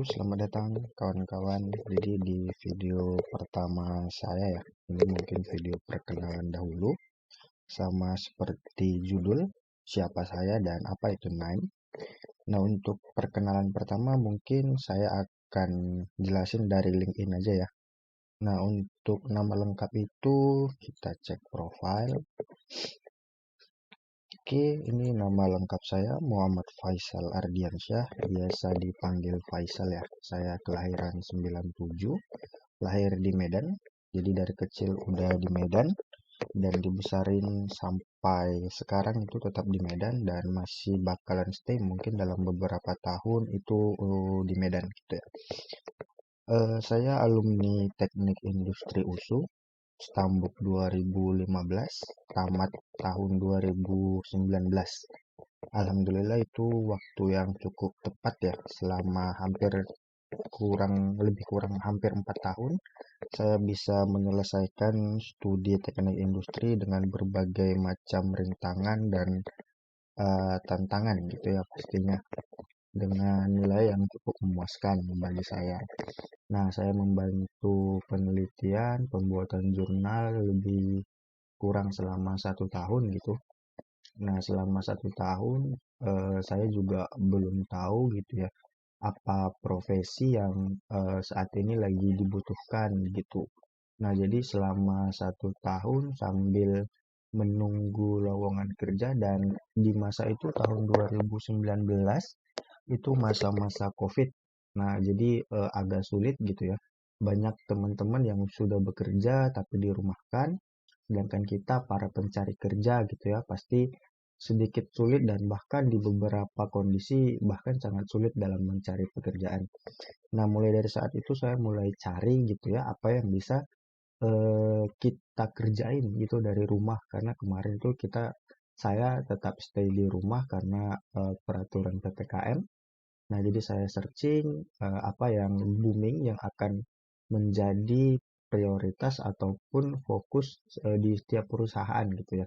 selamat datang kawan-kawan. Jadi di video pertama saya ya, ini mungkin video perkenalan dahulu, sama seperti judul, siapa saya dan apa itu Nine. Nah, untuk perkenalan pertama mungkin saya akan jelasin dari LinkedIn aja ya. Nah, untuk nama lengkap itu kita cek profile. Oke, ini nama lengkap saya Muhammad Faisal Ardiansyah, biasa dipanggil Faisal ya. Saya kelahiran 97, lahir di Medan. Jadi dari kecil udah di Medan dan dibesarin sampai sekarang itu tetap di Medan dan masih bakalan stay mungkin dalam beberapa tahun itu di Medan gitu ya. Saya alumni Teknik Industri USU Stambuk 2015, tamat tahun 2019. Alhamdulillah itu waktu yang cukup tepat ya, selama lebih kurang hampir 4 tahun saya bisa menyelesaikan studi teknik industri dengan berbagai macam rintangan dan tantangan gitu ya, pastinya dengan nilai yang cukup memuaskan bagi saya. Nah, saya membantu penelitian, pembuatan jurnal lebih kurang selama 1 tahun gitu. Nah, selama 1 tahun saya juga belum tahu gitu ya apa profesi yang saat ini lagi dibutuhkan gitu. Nah, jadi selama 1 tahun sambil menunggu lowongan kerja dan di masa itu tahun 2019 itu masa-masa COVID. Nah, jadi agak sulit gitu ya. Banyak teman-teman yang sudah bekerja tapi dirumahkan, sedangkan kita para pencari kerja gitu ya, pasti sedikit sulit dan bahkan di beberapa kondisi bahkan sangat sulit dalam mencari pekerjaan. Nah, mulai dari saat itu saya mulai cari gitu ya, apa yang bisa kita kerjain gitu dari rumah karena kemarin tuh saya tetap stay di rumah karena peraturan PPKM. Nah, jadi saya searching apa yang booming yang akan menjadi prioritas ataupun fokus di setiap perusahaan gitu ya.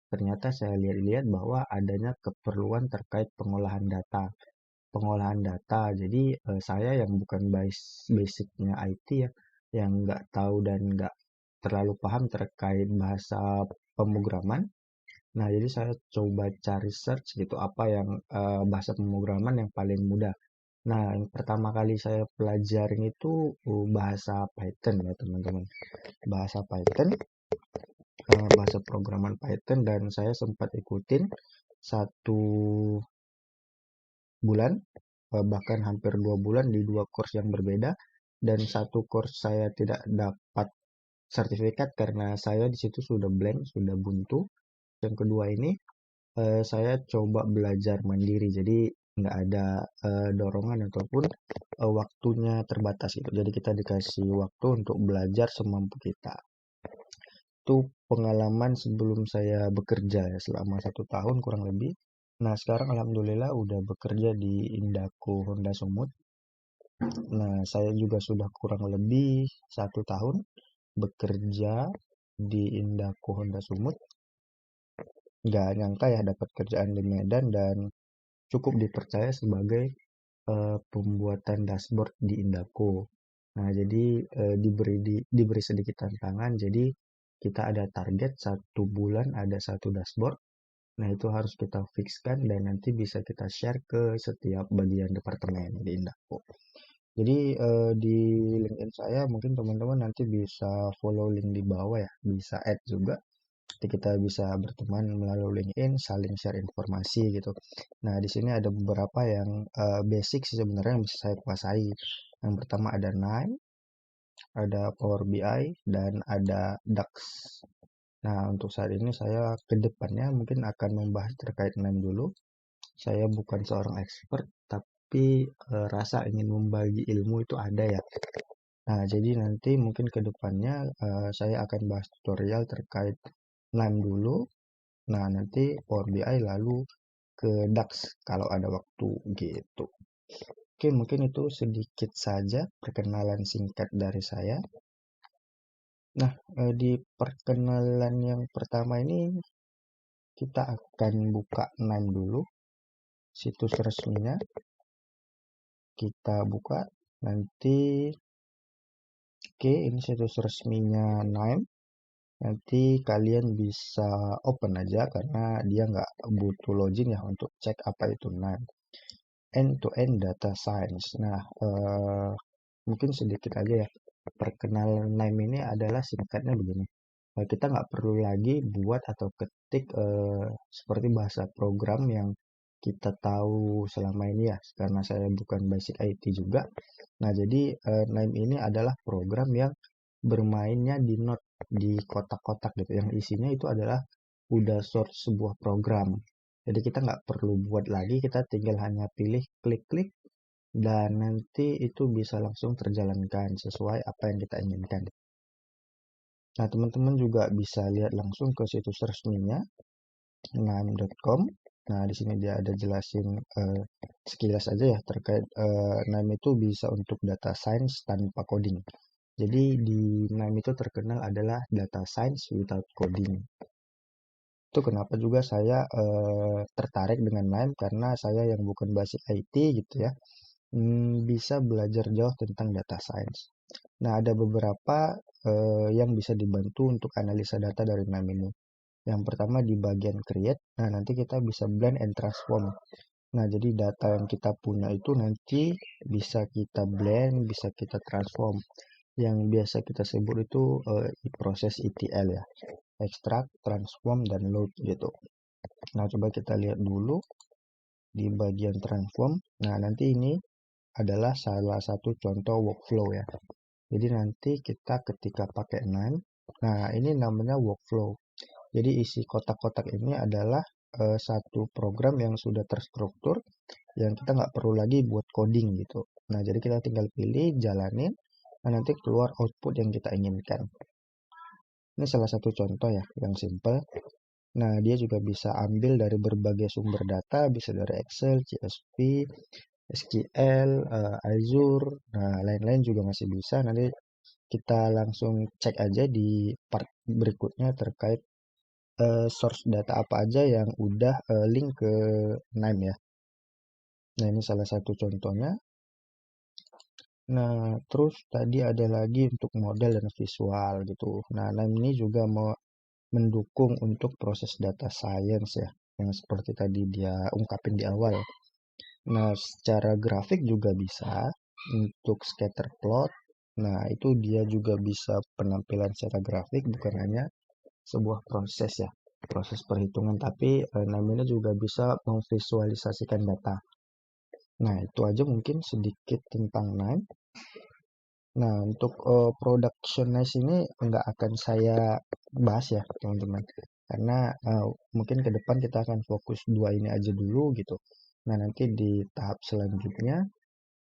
Ternyata saya lihat-lihat bahwa adanya keperluan terkait pengolahan data. Pengolahan data. Jadi saya yang bukan basicnya IT ya, yang nggak tahu dan nggak terlalu paham terkait bahasa pemrograman. Nah, jadi saya coba cari search gitu apa yang bahasa pemrograman yang paling mudah. Nah, yang pertama kali saya pelajarin itu bahasa Python ya teman-teman. Bahasa Python, bahasa programan Python dan saya sempat ikutin 1 bulan, bahkan hampir 2 bulan di 2 course yang berbeda dan 1 course saya tidak dapat sertifikat karena saya di situ sudah blank, sudah buntu. Yang kedua ini saya coba belajar mandiri, jadi nggak ada dorongan ataupun waktunya terbatas gitu. Jadi kita dikasih waktu untuk belajar semampu kita. Itu pengalaman sebelum saya bekerja ya selama 1 tahun kurang lebih. Nah, sekarang alhamdulillah udah bekerja di Indaco Honda Sumut. Nah, saya juga sudah kurang lebih 1 tahun bekerja di Indaco Honda Sumut. Nggak nyangka ya dapat kerjaan di Medan dan cukup dipercaya sebagai pembuatan dashboard di Indaco. Nah, jadi diberi sedikit tantangan. Jadi kita ada target 1 bulan ada 1 dashboard. Nah, itu harus kita fixkan dan nanti bisa kita share ke setiap bagian departemen di Indaco. Jadi di LinkedIn saya mungkin teman-teman nanti bisa follow link di bawah ya, bisa add juga. Jadi kita bisa berteman melalui LinkedIn, saling share informasi gitu. Nah, di sini ada beberapa yang basic sih sebenarnya yang bisa saya kuasai. Yang pertama ada Nine, ada Power BI, dan ada DAX. Nah, untuk saat ini saya ke depannya mungkin akan membahas terkait Nine dulu. Saya bukan seorang expert, tapi rasa ingin membagi ilmu itu ada ya. Nah, jadi nanti mungkin ke depannya saya akan bahas tutorial terkait Nine dulu. Nah, nanti Power BI lalu ke DAX kalau ada waktu gitu. Oke, mungkin itu sedikit saja perkenalan singkat dari saya. Nah, di perkenalan yang pertama ini kita akan buka Nine dulu, situs resminya. Kita buka. nanti oke, ini situs resminya Nime. Nanti kalian bisa open aja karena dia nggak butuh login ya untuk cek apa itu Nime. End-to-end data science. Nah, mungkin sedikit aja ya. Perkenalan Nime ini adalah singkatnya begini. Kita nggak perlu lagi buat atau ketik seperti bahasa program yang kita tahu selama ini ya, karena saya bukan basic IT juga. Nah, jadi Nime ini adalah program yang bermainnya di node, di kotak-kotak gitu. Yang isinya itu adalah udah source sebuah program. Jadi kita nggak perlu buat lagi, kita tinggal hanya pilih klik-klik dan nanti itu bisa langsung terjalankan sesuai apa yang kita inginkan. Nah, teman-teman juga bisa lihat langsung ke situs resminya nime.com. Nah, di sini dia ada jelasin sekilas aja ya terkait Nime itu bisa untuk data science tanpa coding. Jadi di Nime itu terkenal adalah data science without coding. Itu kenapa juga saya tertarik dengan Nime karena saya yang bukan basic IT gitu ya, bisa belajar jauh tentang data science. Nah, ada beberapa yang bisa dibantu untuk analisa data dari Nime ini. Yang pertama di bagian create, nah nanti kita bisa blend and transform. Nah, jadi data yang kita punya itu nanti bisa kita blend, bisa kita transform. Yang biasa kita sebut itu proses ETL ya, extract, transform, dan load gitu. Nah, coba kita lihat dulu di bagian transform. Nah, nanti ini adalah salah satu contoh workflow ya. Jadi nanti kita ketika pakai Nime, nah ini namanya workflow. Jadi isi kotak-kotak ini adalah satu program yang sudah terstruktur, yang kita nggak perlu lagi buat coding gitu. Nah, jadi kita tinggal pilih, jalanin, dan nanti keluar output yang kita inginkan. Ini salah satu contoh ya, yang simple. Nah, dia juga bisa ambil dari berbagai sumber data, bisa dari Excel, CSV, SQL, Azure, nah lain-lain juga masih bisa. Nanti kita langsung cek aja di part berikutnya terkait source data apa aja yang udah link ke Nime ya. Nah, ini salah satu contohnya. Nah, terus tadi ada lagi untuk model dan visual gitu. Nah, Nime ini juga mau mendukung untuk proses data science ya, yang seperti tadi dia ungkapin di awal. Nah, secara grafik juga bisa untuk scatter plot. Nah, itu dia juga bisa penampilan secara grafik, bukan hanya sebuah proses ya, proses perhitungan, tapi namanya juga bisa memvisualisasikan data. Nah, itu aja mungkin sedikit tentang Nime. Nah, untuk productionize ini nggak akan saya bahas ya, teman-teman. Karena mungkin ke depan kita akan fokus dua ini aja dulu gitu. Nah, nanti di tahap selanjutnya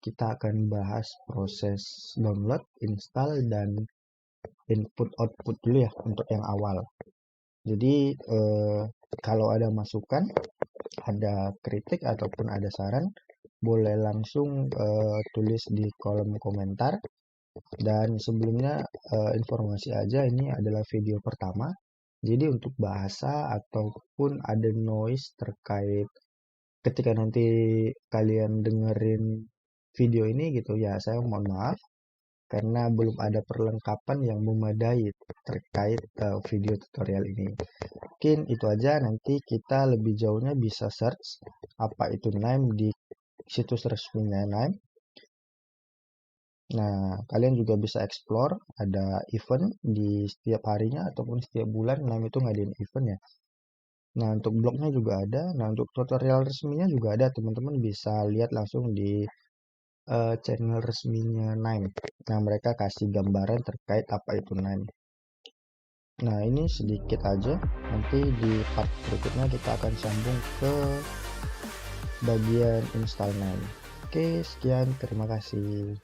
kita akan bahas proses download, install, dan input-output dulu ya untuk yang awal. Jadi kalau ada masukan, ada kritik ataupun ada saran, boleh langsung tulis di kolom komentar. Dan sebelumnya informasi aja, ini adalah video pertama. Jadi untuk bahasa ataupun ada noise terkait ketika nanti kalian dengerin video ini gitu ya, saya mohon maaf karena belum ada perlengkapan yang memadai terkait video tutorial ini. Mungkin itu aja, nanti kita lebih jauhnya bisa search apa itu Nime di situs resminya Nime. Nah, kalian juga bisa explore, ada event di setiap harinya ataupun setiap bulan Nime itu ngadain event ya. Nah, untuk blognya juga ada. Nah, untuk tutorial resminya juga ada, teman-teman bisa lihat langsung di channel resminya Nime. Nah, mereka kasih gambaran terkait apa itu Nime. Nah, ini sedikit aja. Nanti di part berikutnya kita akan sambung ke bagian install Nime. Oke, sekian. Terima kasih.